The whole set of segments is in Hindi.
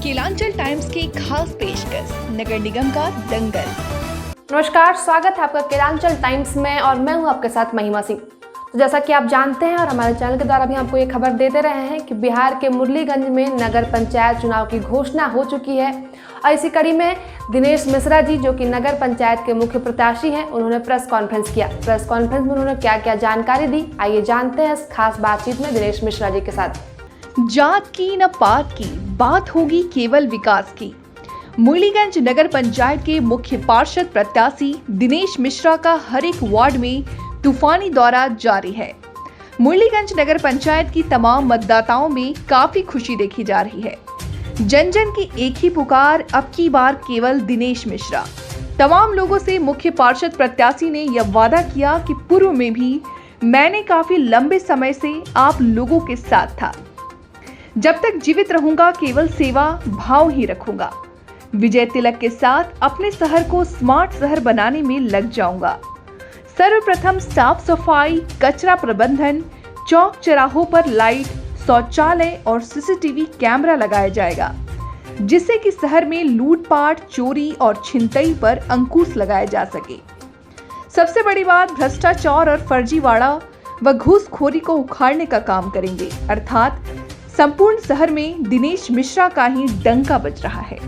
केलांचल टाइम्स की खास पेशकश नगर निगम का दंगल। नमस्कार, स्वागत है आपका केलांचल टाइम्स में और मैं हूं आपके साथ महिमा सिंह। तो जैसा कि आप जानते हैं और हमारे चैनल के द्वारा भी आपको ये खबर देते रहे हैं कि बिहार के मुरलीगंज में नगर पंचायत चुनाव की घोषणा हो चुकी है और इसी कड़ी में दिनेश मिश्रा जी, जो कि नगर पंचायत के मुख्य प्रत्याशी हैं, उन्होंने प्रेस कॉन्फ्रेंस किया। प्रेस कॉन्फ्रेंस में उन्होंने क्या क्या जानकारी दी, आइए जानते हैं इस खास बातचीत में दिनेश मिश्रा जी के साथ। जात की न पात की बात होगी केवल विकास की। मुरलीगंज नगर पंचायत के मुख्य पार्षद प्रत्याशी दिनेश मिश्रा का हर एक वार्ड में तूफानी दौरा जारी है। मुरलीगंज नगर पंचायत की तमाम मतदाताओं में काफी खुशी देखी जा रही है। जन जन की एक ही पुकार, अब की बार केवल दिनेश मिश्रा। तमाम लोगों से मुख्य पार्षद प्रत्याशी ने यह वादा किया कि पूर्व में भी मैंने काफी लंबे समय से आप लोगों के साथ था। जब तक जीवित रहूंगा केवल सेवा भाव ही रखूंगा। विजय तिलक के साथ अपने शहर को स्मार्ट शहर बनाने में लग जाऊंगा। सर्वप्रथम साफ सफाई, कचरा प्रबंधन, चौक चौराहों पर लाइट, शौचालय और सीसीटीवी कैमरा लगाया जाएगा, जिससे कि शहर में लूटपाट, चोरी और छिनतई पर अंकुश लगाया जा सके। सबसे बड़ी बात, भ्रष्टाचार और फर्जीवाड़ा व घूसखोरी को उखाड़ने का काम करेंगे, अर्थात संपूर्ण शहर में दिनेश मिश्रा का ही डंका बज रहा है।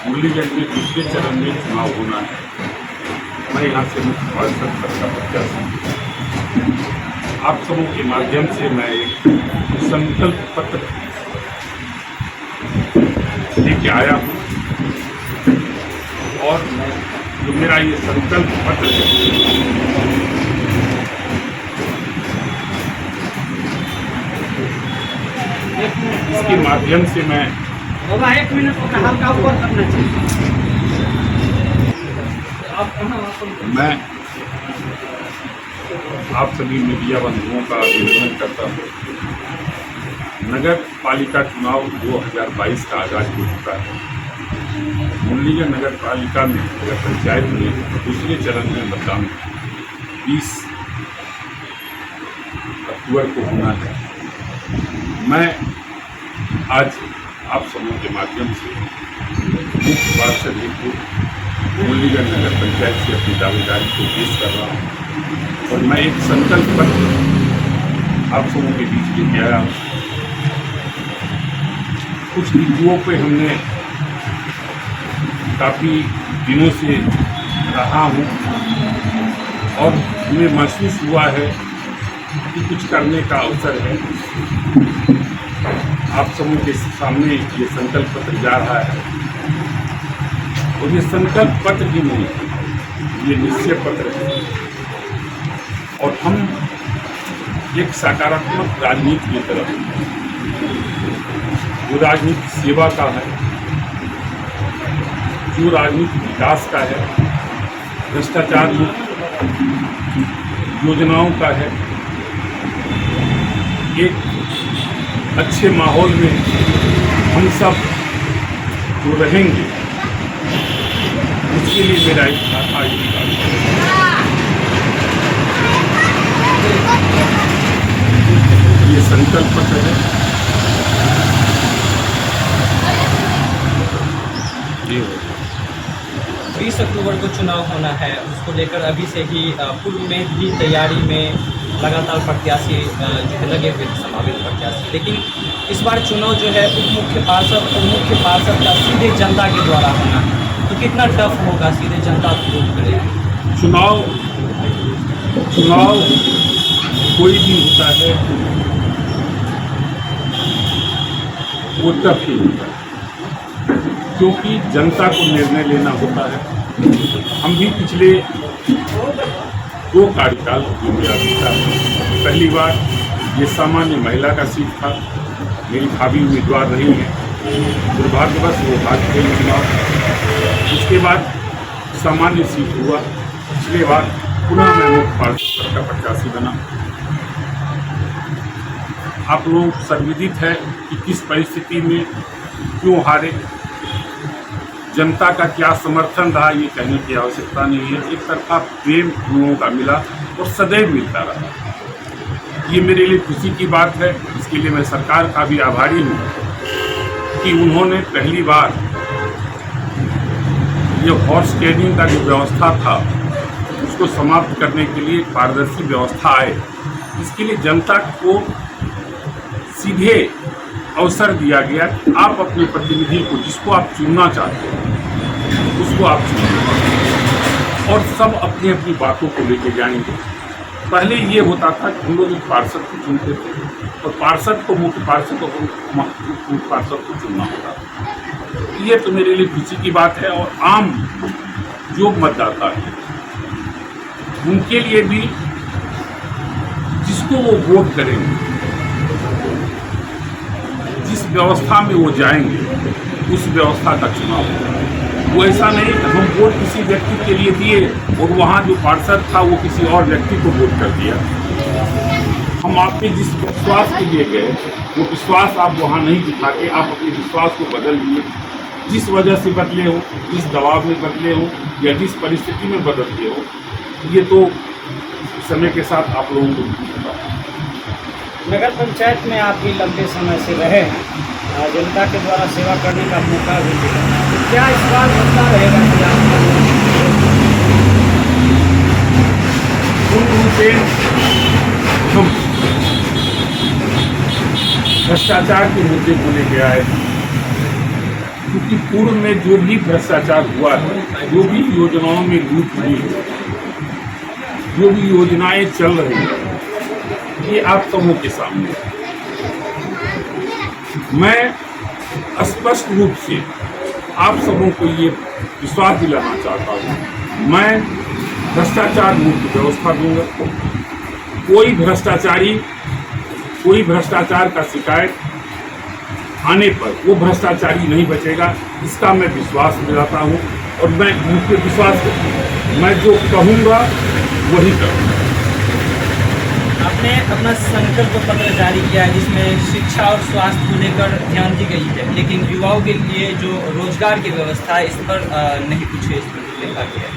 मुरलीगंज में दूसरे चरण में चुनाव होना है। मैं यहाँ से मुख्य पार्षद पद का प्रत्याशी हूँ। आप सबों के माध्यम से मैं एक संकल्प पत्र लेके आया हूँ और जो मेरा ये संकल्प पत्र है, इसके माध्यम से मैं एक मिनट हल्का ऊपर करना चाहिए। आप सभी मीडिया बंधुओं का अभिनंदन करता हूँ। नगर पालिका चुनाव 2022 का आगाज हो चुका है। मुरलीगंज नगर पालिका में नगर पंचायत में दूसरे चरण में मतदान 20 अक्टूबर को होना है। मैं आज आप सबों के माध्यम से मुख्य पार्षद हेतु मुरलीगंज नगर पंचायत से अपनी दावेदारी को पेश कर रहा हूँ और मैं एक संकल्प पत्र आप सबों के बीच लेके आया हूँ। कुछ बिंदुओं पे हमने काफ़ी दिनों से रहा हूँ और हमें महसूस हुआ है कि कुछ करने का अवसर है। आप सबों के सामने ये संकल्प पत्र जा रहा है और ये संकल्प पत्र ही नहीं, ये निश्चय पत्र है और हम एक सकारात्मक राजनीति की तरफ, जो राजनीति सेवा का है, जो राजनीति विकास का है, भ्रष्टाचार योजनाओं का है, एक अच्छे माहौल में हम सब जो रहेंगे, उसके लिए मेरा एक आज ये संकल्प पत्र है। ये 20 अक्टूबर को चुनाव होना है, उसको लेकर अभी से ही पूर्व में भी तैयारी में लगातार प्रत्याशी जो है लगे हुए थे, संभावित प्रत्याशी। लेकिन इस बार चुनाव जो है उप मुख्य पार्षद का सीधे जनता के द्वारा होना है, तो कितना टफ होगा सीधे जनता को वोट करेगी? चुनाव कोई भी होता है वो टफ ही होता है, क्योंकि जनता को निर्णय लेना होता है। हम भी पिछले 2 कार्यकाल जो मेरा बीता है, पहली बार ये सामान्य महिला का सीट था, मेरी भाभी उम्मीदवार रही हैं, दुर्भाग्यवश वो भाग गई चुनाव। उसके बाद सामान्य सीट हुआ, पिछले बार पुनः मैं मुख्य पार्षद का प्रत्याशी बना। आप लोग सर्वविदित है कि किस परिस्थिति में क्यों हारे, जनता का क्या समर्थन रहा, ये कहने की आवश्यकता नहीं है। एक तरफा प्रेम लोगों का मिला और सदैव मिलता रहा। ये मेरे लिए खुशी की बात है, इसके लिए मैं सरकार का भी आभारी हूँ कि उन्होंने पहली बार ये हॉर्स ट्रेडिंग का जो व्यवस्था था उसको समाप्त करने के लिए पारदर्शी व्यवस्था आए। इसके लिए जनता को सीधे अवसर दिया गया कि आप अपने प्रतिनिधि को, जिसको आप चुनना चाहते हैं, उसको आप चुनिए और सब अपनी अपनी बातों को लेके जाएंगे। पहले ये होता था कि हम लोग एक पार्षद को चुनते थे और पार्षद को मुख्य पार्षद को मुख्य पार्षद को चुनना होता था। ये तो मेरे लिए खुशी की बात है। और आम जो मतदाता है उनके लिए भी जिसको वो वोट करेंगे, जिस व्यवस्था में वो जाएंगे, उस व्यवस्था का चुनाव होगा। वो ऐसा नहीं कि हम वोट किसी व्यक्ति के लिए दिए और वहाँ जो पार्षद था वो किसी और व्यक्ति को वोट कर दिया। हम आपके जिस विश्वास के लिए गए वो विश्वास आप वहाँ नहीं दिखा के आप अपने विश्वास को बदल दिए। जिस वजह से बदले हो, जिस दबाव में बदले हो या जिस परिस्थिति में बदलते हो, ये तो समय के साथ आप लोगों को पता है। नगर पंचायत में आप भी लंबे समय से रहे हैं, जनता के द्वारा सेवा करने का मौका भी मिला, तो क्या इस बार बदला रहेगा कि आप पूर्ण रूप से हम भ्रष्टाचार के मुद्दे को लेके आए, क्योंकि पूर्व में जो भी भ्रष्टाचार हुआ है, जो भी योजनाओं में लूट हुई है, जो भी योजनाएं चल रही हैं, ये आप सबों के सामने है। मैं स्पष्ट रूप से आप सबों को ये विश्वास दिलाना चाहता हूँ, मैं भ्रष्टाचार मुक्त व्यवस्था दूंगा। कोई भ्रष्टाचार का शिकायत आने पर वो भ्रष्टाचारी नहीं बचेगा, इसका मैं विश्वास दिलाता हूँ। और मैं मुझे विश्वास करता, मैं जो कहूँगा वही करूँगा। आपने अपना संकल्प पत्र जारी किया है जिसमें शिक्षा और स्वास्थ्य को लेकर ध्यान दी गई है, लेकिन युवाओं के लिए जो रोजगार की व्यवस्था है इस पर नहीं कुछ लिखा गया है।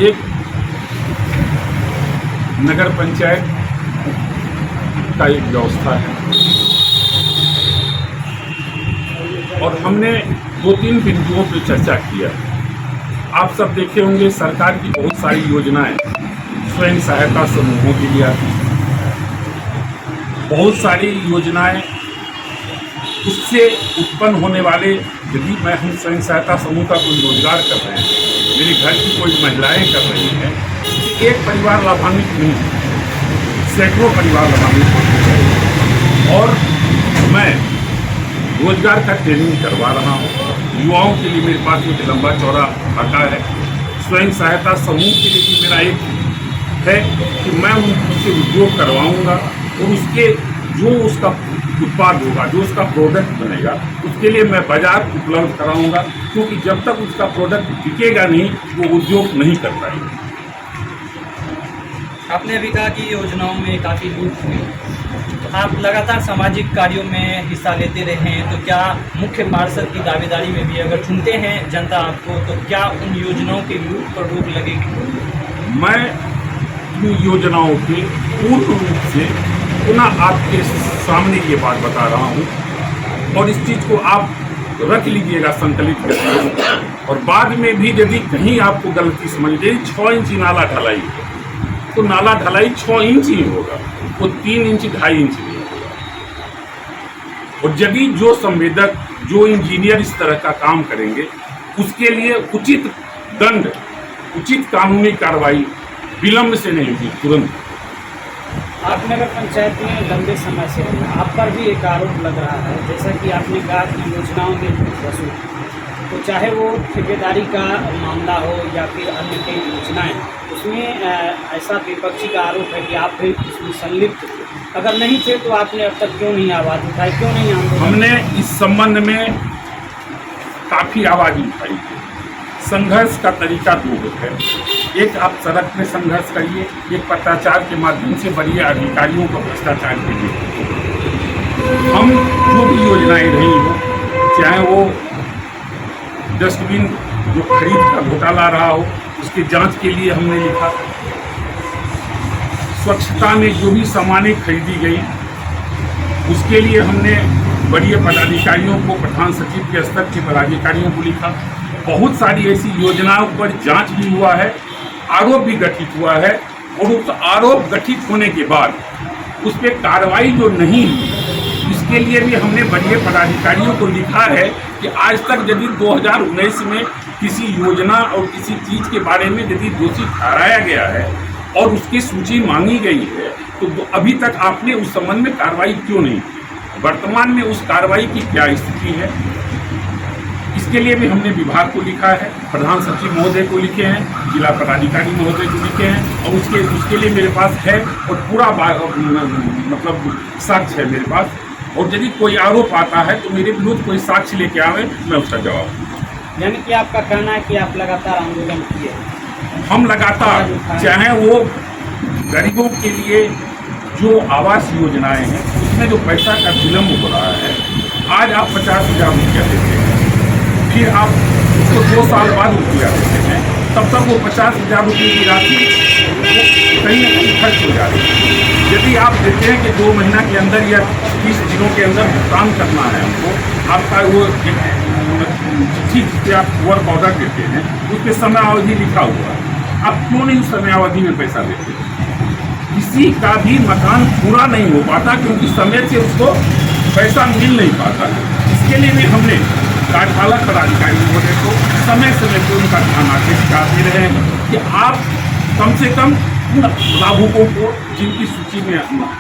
एक नगर पंचायत का एक व्यवस्था है और हमने 2-3 बिंदुओं पर चर्चा किया। आप सब देखे होंगे सरकार की बहुत सारी योजनाएं स्वयं सहायता समूहों के लिए आती हैं। बहुत सारी योजनाएं उससे उत्पन्न होने वाले, यदि मैं हम स्वयं सहायता समूह का कोई रोजगार कर रहे हैं, मेरे घर की कोई महिलाएं कर रही हैं, एक परिवार लाभान्वित नहीं, सैकड़ों परिवार लाभान्वित होते हैं। और मैं रोजगार का ट्रेनिंग करवा रहा हूँ युवाओं के लिए। मेरे पास एक लंबा चौड़ा खाता है। स्वयं सहायता समूह के लिए भी मेरा एक है कि मैं उनसे उद्योग करवाऊंगा और उसके जो उसका उत्पाद होगा, जो उसका प्रोडक्ट बनेगा, उसके लिए मैं बाजार उपलब्ध कराऊंगा, क्योंकि जब तक उसका प्रोडक्ट बिकेगा नहीं वो उद्योग नहीं कर पाएंगे। आपने अभी कहा कि योजनाओं में काफ़ी लूट हुई, तो आप लगातार सामाजिक कार्यों में हिस्सा लेते रहे हैं, तो क्या मुख्य पार्षद की दावेदारी में भी अगर चुनते हैं जनता आपको, तो क्या उन योजनाओं के लूट पर रोक लगेगी? मैं योजनाओं के पूर्ण रूप से पुनः आपके सामने ये बात बता रहा हूँ और इस चीज़ को आप रख लीजिएगा संकलित करके। और बाद में भी यदि कहीं आपको गलती समझ ली, 6 इंच नाला ढलाई है तो नाला ढलाई 6 इंच ही होगा, वो 3 इंच 2.5 इंच नहीं होगा। और यदि जो संवेदक, जो इंजीनियर इस तरह का काम करेंगे, उसके लिए उचित दंड, उचित कानूनी कार्रवाई विलंब से नहीं हुई, तुरंत। आप नगर पंचायत में लंबे समय से हैं, आप पर भी एक आरोप लग रहा है, जैसा कि आपने कहा कि योजनाओं में वसूल, तो चाहे वो ठेकेदारी का मामला हो या फिर अन्य कई योजनाएं, उसमें ऐसा विपक्षी का आरोप है कि आप भी उसमें संलिप्त थे। अगर नहीं थे तो आपने अब तक क्यों नहीं आवाज़ उठाई, क्यों नहीं आंदोलन? हमने इस संबंध में काफ़ी आवाज़ उठाई थी। संघर्ष का तरीका 2 है। एक आप सड़क में संघर्ष करिए, एक पत्राचार के माध्यम से बढ़िए अधिकारियों को भ्रष्टाचार के लिए। हम जो भी योजनाएं रही हो, चाहे वो डस्टबिन जो खरीद का घोटाला रहा हो, उसकी जांच के लिए हमने लिखा। स्वच्छता में जो भी सामानें खरीदी गई उसके लिए हमने वरीय पदाधिकारियों को, प्रधान सचिव के स्तर के पदाधिकारियों को लिखा। बहुत सारी ऐसी योजनाओं पर जांच भी हुआ है, आरोप भी गठित हुआ है, और उस आरोप गठित होने के बाद उस पर कार्रवाई जो नहीं हुई, इसके लिए भी हमने वरीय पदाधिकारियों को लिखा है कि आज तक यदि 2019 में किसी योजना और किसी चीज़ के बारे में यदि दोषी ठहराया गया है और उसकी सूची मांगी गई है, तो अभी तक आपने उस संबंध में कार्रवाई क्यों नहीं की? वर्तमान में उस कार्रवाई की क्या स्थिति है, इसके लिए भी हमने विभाग को लिखा है, प्रधान सचिव महोदय को लिखे हैं, जिला पदाधिकारी महोदय को लिखे हैं, और उसके लिए मेरे पास है और पूरा मतलब साक्ष्य है मेरे पास। और यदि कोई आरोप आता है तो मेरे विरुद्ध कोई साक्ष्य लेके आवे, मैं उसका जवाब दूँ। यानी कि आपका कहना है कि आप लगातार आंदोलन किए? हम लगातार, चाहे वो गरीबों के लिए जो आवास योजनाएं हैं उसमें जो पैसा का विलम्ब हो रहा है, आज आप 50,000 रुपया देते हैं, फिर आप उसको 2 साल बाद रुपया देते हैं, तब तक वो 50,000 रुपये की राशि कहीं न कहीं खर्च हो जा रही है। यदि आप देते हैं कि 2 महीना के अंदर या 30 दिनों के अंदर भुगतान करना है हमको, आपका वो चिट्ठी जिससे आप वर्क ऑर्डर देते हैं उस पर समय अवधि लिखा हुआ है, आप क्यों नहीं उस समय अवधि में पैसा देते? किसी का भी मकान पूरा नहीं हो पाता क्योंकि समय से उसको पैसा मिल नहीं पाता। इसके लिए भी हमने कार्यपालक पदाधिकारी महोदय को समय समय पर उनका ध्यान आदेश दे रहे हैं कि आप कम से कम लाभुकों को जिनकी सूची में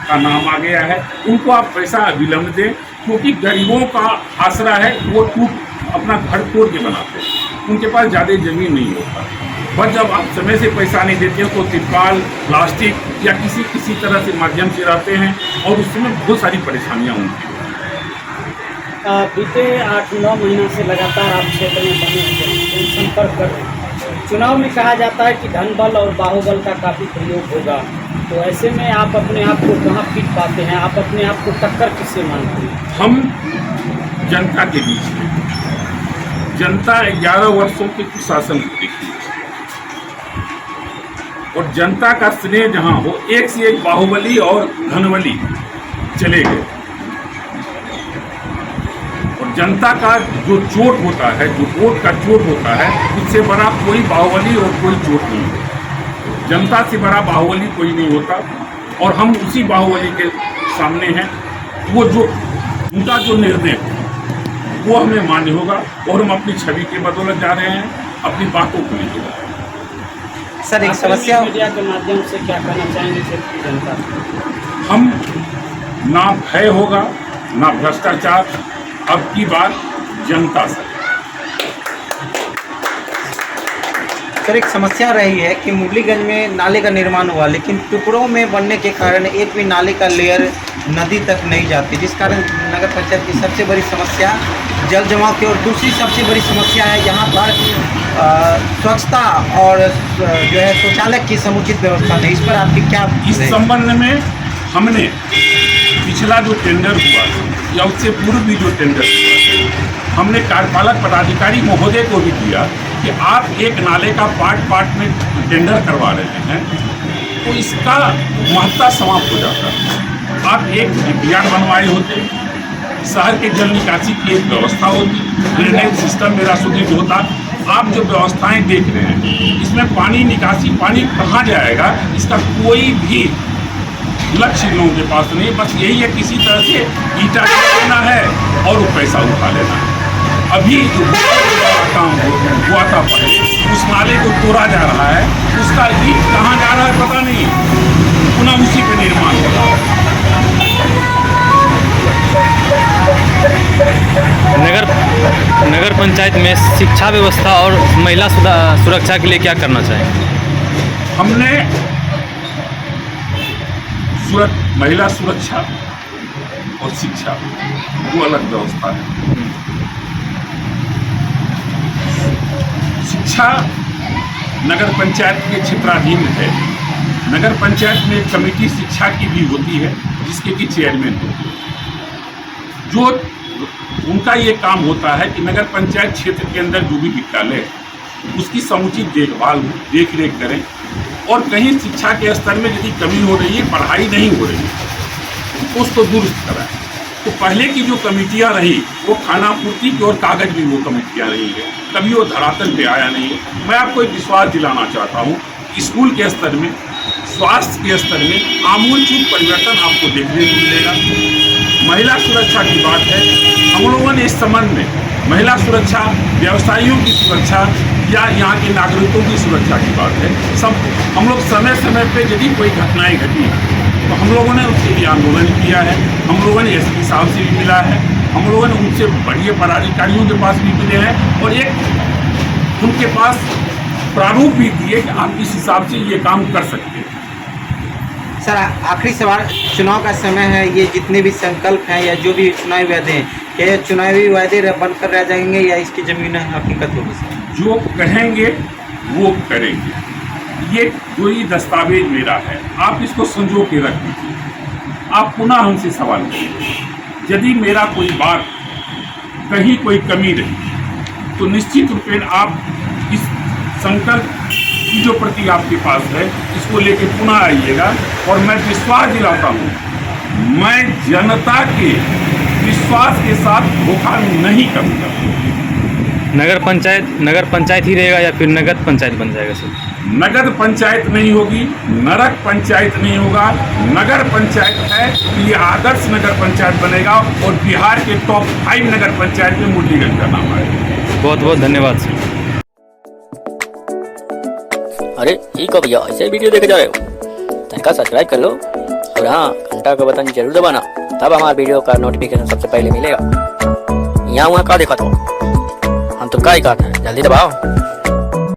का नाम आ गया है उनको आप पैसा विलम्ब दें, क्योंकि गरीबों का आसरा है, वो अपना घर तोड़ के बनाते हैं, उनके पास ज़्यादा ज़मीन नहीं होता। पर जब आप समय से पैसा नहीं देते हो तो तिरपाल, प्लास्टिक या किसी तरह से माध्यम से रहते हैं और उसमें बहुत सारी परेशानियाँ होती हैं। बीते 8-9 महीना से लगातार आप क्षेत्र में बने हुए हैं, संपर्क कर रहे हैं। चुनाव में कहा जाता है कि धन बल और बाहुबल का काफ़ी प्रयोग होगा, तो ऐसे में आप अपने आप को कहाँ फिट पाते हैं? आप अपने आप को टक्कर किससे मानते हैं? हम जनता के बीच में, जनता 11 वर्षों के कुशासन को देखी और जनता का स्नेह जहाँ हो, एक से एक बाहुबली और धनबली चले गए, और जनता का जो चोट होता है, जो वोट का चोट होता है, उससे बड़ा कोई बाहुबली और कोई चोट नहीं होता। जनता से बड़ा बाहुबली कोई नहीं होता, और हम उसी बाहुबली के सामने हैं। वो जो उनका जो निर्णय वो हमें मान्य होगा, और हम अपनी छवि के बदौलत जा रहे हैं, अपनी बातों को लेकर जा रहे हैं। सर, एक समस्या मीडिया के माध्यम से क्या कहना चाहेंगे क्षेत्र की जनता? हम ना भय होगा ना भ्रष्टाचार, अब की बात जनता से। सर, एक समस्या रही है कि मुरलीगंज में नाले का निर्माण हुआ, लेकिन टुकड़ों में बनने के कारण एक भी नाले का लेयर नदी तक नहीं जाती, जिस कारण नगर पंचायत की सबसे बड़ी समस्या जल जमाव की, और दूसरी सबसे बड़ी समस्या है यहाँ पर स्वच्छता और जो है शौचालय की समुचित व्यवस्था नहीं। इस पर आपकी क्या? इस संबंध में हमने पिछला जो टेंडर हुआ या उससे पूर्व भी जो टेंडर हुआ, हमने कार्यपालक पदाधिकारी महोदय को भी दिया कि आप एक नाले का पार्ट में टेंडर करवा रहे हैं तो इसका महत्ता समाप्त हो जाता है। आप एक डीपीआर बनवाए होते, शहर के जल निकासी की एक व्यवस्था होती, ड्रेनेज सिस्टम मेरा सुदृढ़ होता। आप जो व्यवस्थाएं देख रहे हैं इसमें पानी निकासी, पानी कहाँ जाएगा इसका कोई भी लक्ष्य लोगों के पास नहीं। बस यही है किसी तरह से ईटा लेना है और वो पैसा उठा लेना है। अभी जो काम हुआ था पहले, उस नाले को तोड़ा जा रहा है, उसका ईट कहाँ जा रहा है पता नहीं, पुनः उसी पे निर्माण हो रहा है। नगर पंचायत में शिक्षा व्यवस्था और महिला सुरक्षा के लिए क्या करना चाहिए? हमने महिला सुरक्षा और शिक्षा वो अलग व्यवस्था है। शिक्षा नगर पंचायत के क्षेत्राधीन है। नगर पंचायत में एक कमेटी शिक्षा की भी होती है जिसके की चेयरमैन होती है, जो उनका ये काम होता है कि नगर पंचायत क्षेत्र के अंदर जो भी विद्यालय है उसकी समुचित देखभाल देख रेख करें, और कहीं शिक्षा के स्तर में यदि कमी हो रही है, पढ़ाई नहीं हो रही है, उसको दुरुस्त कराएं। तो पहले की जो कमेटियां रही वो खानापूर्ति की और कागज भी वो कमेटियां रही है, कभी वो धरातल पे आया नहीं है। मैं आपको एक विश्वास दिलाना चाहता हूँ, स्कूल के स्तर में, स्वास्थ्य के स्तर में आमूलचूल परिवर्तन आपको देखने को मिलेगा। महिला सुरक्षा की बात है, हम लोगों ने इस संबंध में महिला सुरक्षा, व्यवसायियों की सुरक्षा या यहाँ के नागरिकों की सुरक्षा की बात है, सब हम लोग समय समय पे यदि कोई घटनाएं घटी तो हम लोगों ने उसके लिए आंदोलन किया है। हम लोगों ने एसपी साहब से भी मिला है, हम लोगों ने उनसे बड़े पदाधिकारियों के पास भी मिले हैं और एक उनके पास प्रारूप भी दिए कि आप इस हिसाब से ये काम कर सकते हैं। सर, आखिरी सवाल, चुनाव का समय है, ये जितने भी संकल्प हैं या जो भी चुनावी वादे हैं, क्या ये चुनावी वादे बनकर रह जाएंगे या इसकी जमीन हकीकत होगी सर? जो कहेंगे वो करेंगे। ये कोई दस्तावेज मेरा है, आप इसको संजो के रख दीजिए। आप पुनः हमसे सवाल करिए, यदि मेरा कोई बात कहीं कोई कमी रही तो निश्चित रूपेण आप इस संकल्प की जो प्रति आपके पास है इसको लेके पुनः आइएगा और मैं विश्वास दिलाता हूँ, मैं जनता के विश्वास के साथ धोखा नहीं करूँगा। नगर पंचायत ही रहेगा या फिर नगद पंचायत बन जाएगा सर? नगद पंचायत नहीं होगी, नरक पंचायत नहीं होगा, नगर पंचायत है। ये आदर्श नगर पंचायत बनेगा और बिहार के टॉप 5 नगर पंचायत में मुरलीगंज का नाम आएगा। बहुत बहुत धन्यवाद सर। अरे ठीक हो भैया, ऐसे वीडियो देखे जा रहे हो, तनिका सब्सक्राइब कर लो और हाँ, घंटा का बटन जरूर दबाना, तब हमारे वीडियो का नोटिफिकेशन सबसे पहले मिलेगा। यहाँ वहाँ का देखा तो हम तो क्या ही कहते हैं, जल्दी दबाओ।